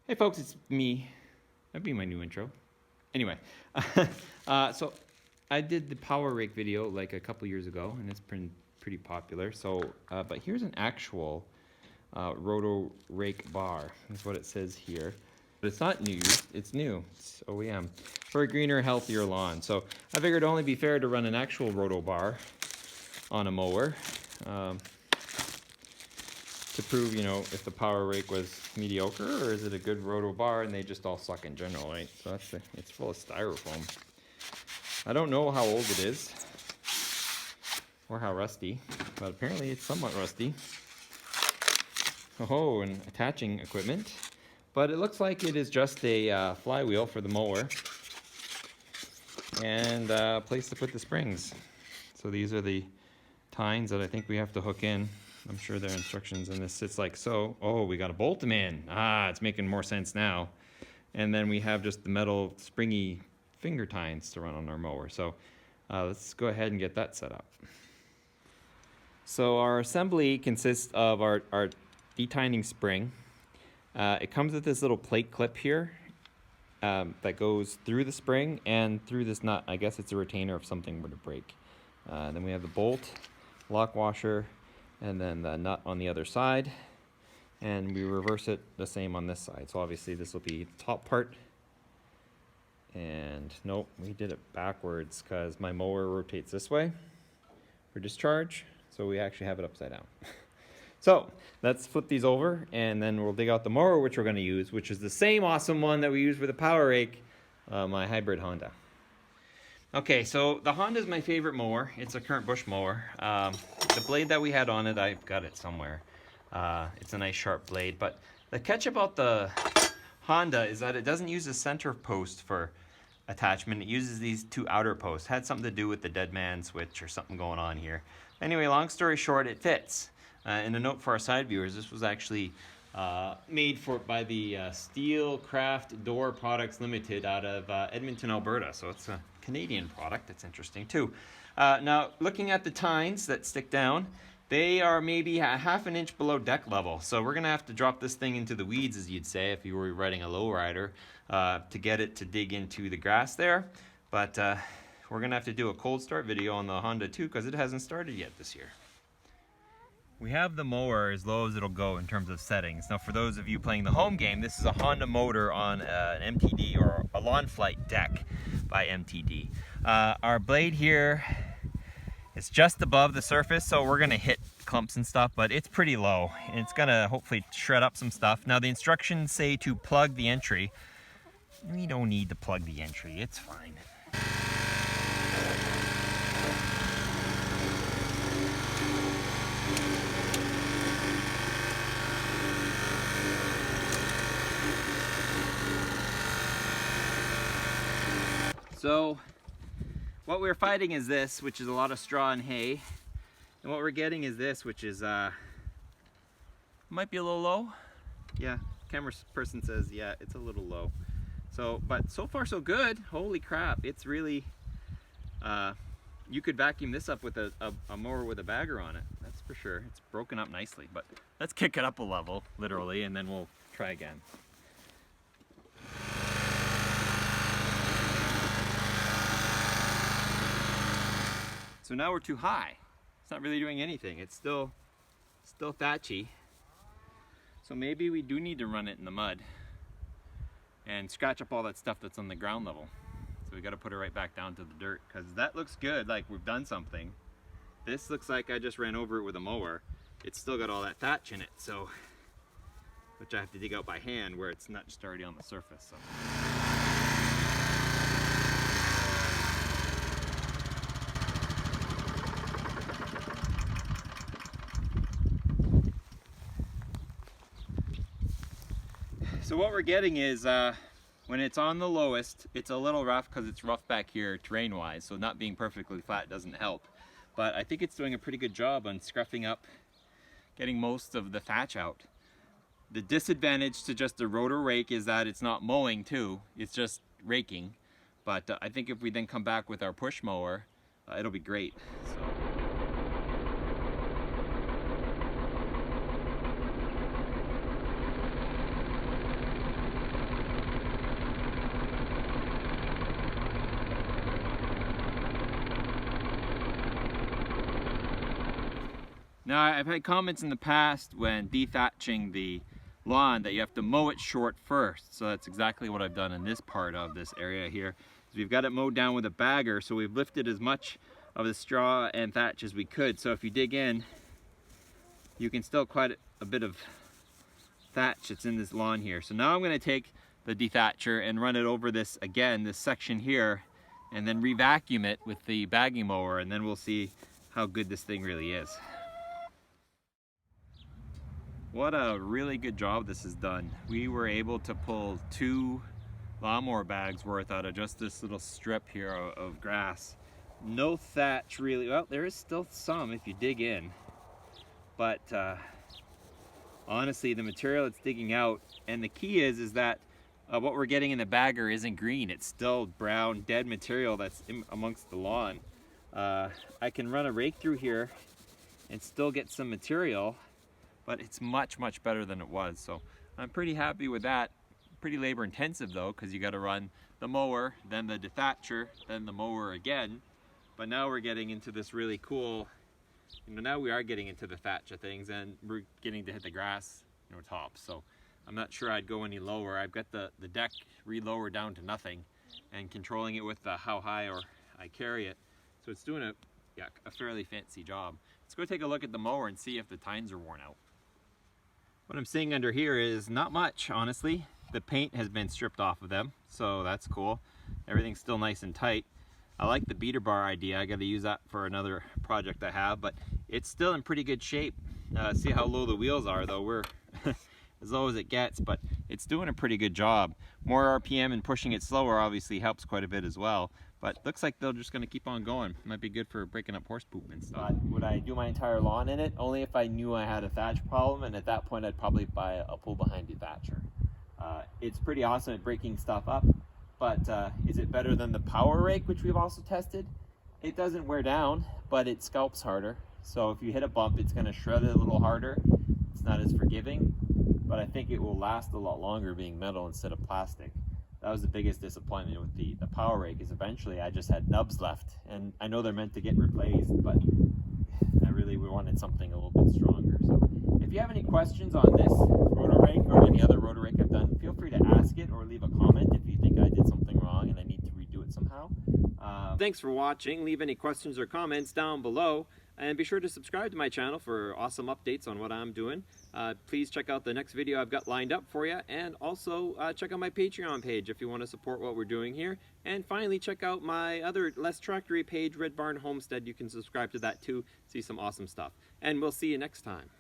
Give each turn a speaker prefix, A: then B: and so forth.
A: Hey folks, it's me. That'd be my new intro. Anyway, so I did the Power Rake video like a couple years ago, and it's been pretty popular. So, but here's an actual Roto-Rake bar. That's what it says here. But it's not new, it's new. It's OEM. For a greener, healthier lawn. So I figured it'd only be fair to run an actual roto bar on a mower. To prove, you know, if the Power Rake was mediocre or is it a good roto bar and they just all suck in general, right? So that's it's full of styrofoam. I don't know how old it is or how rusty, but apparently it's somewhat rusty. Oh, and attaching equipment. But it looks like it is just a flywheel for the mower and a place to put the springs. So these are the tines that I think we have to hook in. I'm sure there are instructions in this. It's like so. Oh, we got to bolt them in. Ah, it's making more sense now. And then we have just the metal springy finger tines to run on our mower. So let's go ahead and get that set up. So our assembly consists of our detining spring. It comes with this little plate clip here that goes through the spring and through this nut. I guess it's a retainer if something were to break. Then we have the bolt, lock washer, and then the nut on the other side, and we reverse it the same on this side. So obviously this will be the top part, and nope, we did it backwards because my mower rotates this way for discharge, so we actually have it upside down. So let's flip these over and then we'll dig out the mower which we're going to use, which is the same awesome one that we use for the Power Rake, my hybrid Honda. Okay, so the Honda is my favorite mower. It's a current bush mower. The blade that we had on it, I've got it somewhere. It's a nice sharp blade, but the catch about the Honda is that it doesn't use a center post for attachment. It uses these two outer posts. Had something to do with the dead man switch or something going on here. Anyway, long story short, it fits. And a note for our side viewers, this was actually made by the Steel Craft Door Products Limited out of Edmonton, Alberta. So it's a Canadian product. That's interesting too. Now, looking at the tines that stick down, they are maybe a half an inch below deck level. So we're gonna have to drop this thing into the weeds, as you'd say, if you were riding a lowrider, to get it to dig into the grass there. But we're gonna have to do a cold start video on the Honda too, because it hasn't started yet this year. We have the mower as low as it'll go in terms of settings. Now for those of you playing the home game, this is a Honda motor on an MTD or a Lawn Flight deck by MTD. Our blade here is just above the surface, so we're gonna hit clumps and stuff, but it's pretty low. It's gonna hopefully shred up some stuff. Now the instructions say to plug the entry. We don't need to plug the entry, it's fine. So what we're fighting is this, which is a lot of straw and hay, and what we're getting is this, which is might be a little low. Yeah, camera person says yeah, it's a little low. So, but so far so good. Holy crap, it's really you could vacuum this up with a mower with a bagger on it, that's for sure. It's broken up nicely, but let's kick it up a level literally and then we'll try again. So now we're too high. It's not really doing anything. It's still thatchy. So maybe we do need to run it in the mud and scratch up all that stuff that's on the ground level. So we got to put it right back down to the dirt, because that looks good, like we've done something. This looks like I just ran over it with a mower. It's still got all that thatch in it, so which I have to dig out by hand where it's not just already on the surface. So. So what we're getting is when it's on the lowest, it's a little rough because it's rough back here terrain-wise, so not being perfectly flat doesn't help. But I think it's doing a pretty good job on scruffing up, getting most of the thatch out. The disadvantage to just a Roto-Rake is that it's not mowing too, it's just raking. But I think if we then come back with our push mower, it'll be great. So. Now, I've had comments in the past when dethatching the lawn that you have to mow it short first. So that's exactly what I've done in this part of this area here. We've got it mowed down with a bagger, so we've lifted as much of the straw and thatch as we could. So if you dig in, you can still quite a bit of thatch that's in this lawn here. So now I'm going to take the dethatcher and run it over this again, this section here, and then re-vacuum it with the bagging mower, and then we'll see how good this thing really is. What a really good job this has done. We were able to pull 2 lawnmower bags worth out of just this little strip here of grass. No thatch really. Well, there is still some if you dig in, but honestly, the material it's digging out, and the key is that what we're getting in the bagger isn't green. It's still brown, dead material that's amongst the lawn. I can run a rake through here and still get some material, but it's much, much better than it was. So I'm pretty happy with that. Pretty labor intensive though, because you got to run the mower, then the dethatcher, then the mower again. But now we're getting into this really cool, now we are getting into the thatch of things, and we're getting to hit the grass, top. So I'm not sure I'd go any lower. I've got the deck re-lowered down to nothing and controlling it with how high I carry it. So it's doing a fairly fancy job. Let's go take a look at the mower and see if the tines are worn out. What I'm seeing under here is not much, honestly. The paint has been stripped off of them, so that's cool. Everything's still nice and tight. I like the beater bar idea. I got to use that for another project I have, but it's still in pretty good shape. See how low the wheels are though. We're as low as it gets, but it's doing a pretty good job. More RPM and pushing it slower obviously helps quite a bit as well, but looks like they're just going to keep on going. Might be good for breaking up horse poop and stuff. Would I do my entire lawn in it? Only if I knew I had a thatch problem, and at that point I'd probably buy a pull behind dethatcher. It's pretty awesome at breaking stuff up, but is it better than the Power Rake, which we've also tested? It doesn't wear down, but it scalps harder. So if you hit a bump, it's going to shred it a little harder. It's not as forgiving, but I think it will last a lot longer being metal instead of plastic. That was the biggest disappointment with the Power Rake, is eventually I just had nubs left, and I know they're meant to get replaced, but I really wanted something a little bit stronger. So if you have any questions on this Roto-Rake or any other Roto-Rake I've done, feel free to ask it or leave a comment if you think I did something wrong and I need to redo it somehow. Thanks for watching. Leave any questions or comments down below, and be sure to subscribe to my channel for awesome updates on what I'm doing. Please check out the next video I've got lined up for you, and also check out my Patreon page if you want to support what we're doing here. And finally, check out my other less tractory page, Red Barn Homestead. You can subscribe to that too, see some awesome stuff. And we'll see you next time.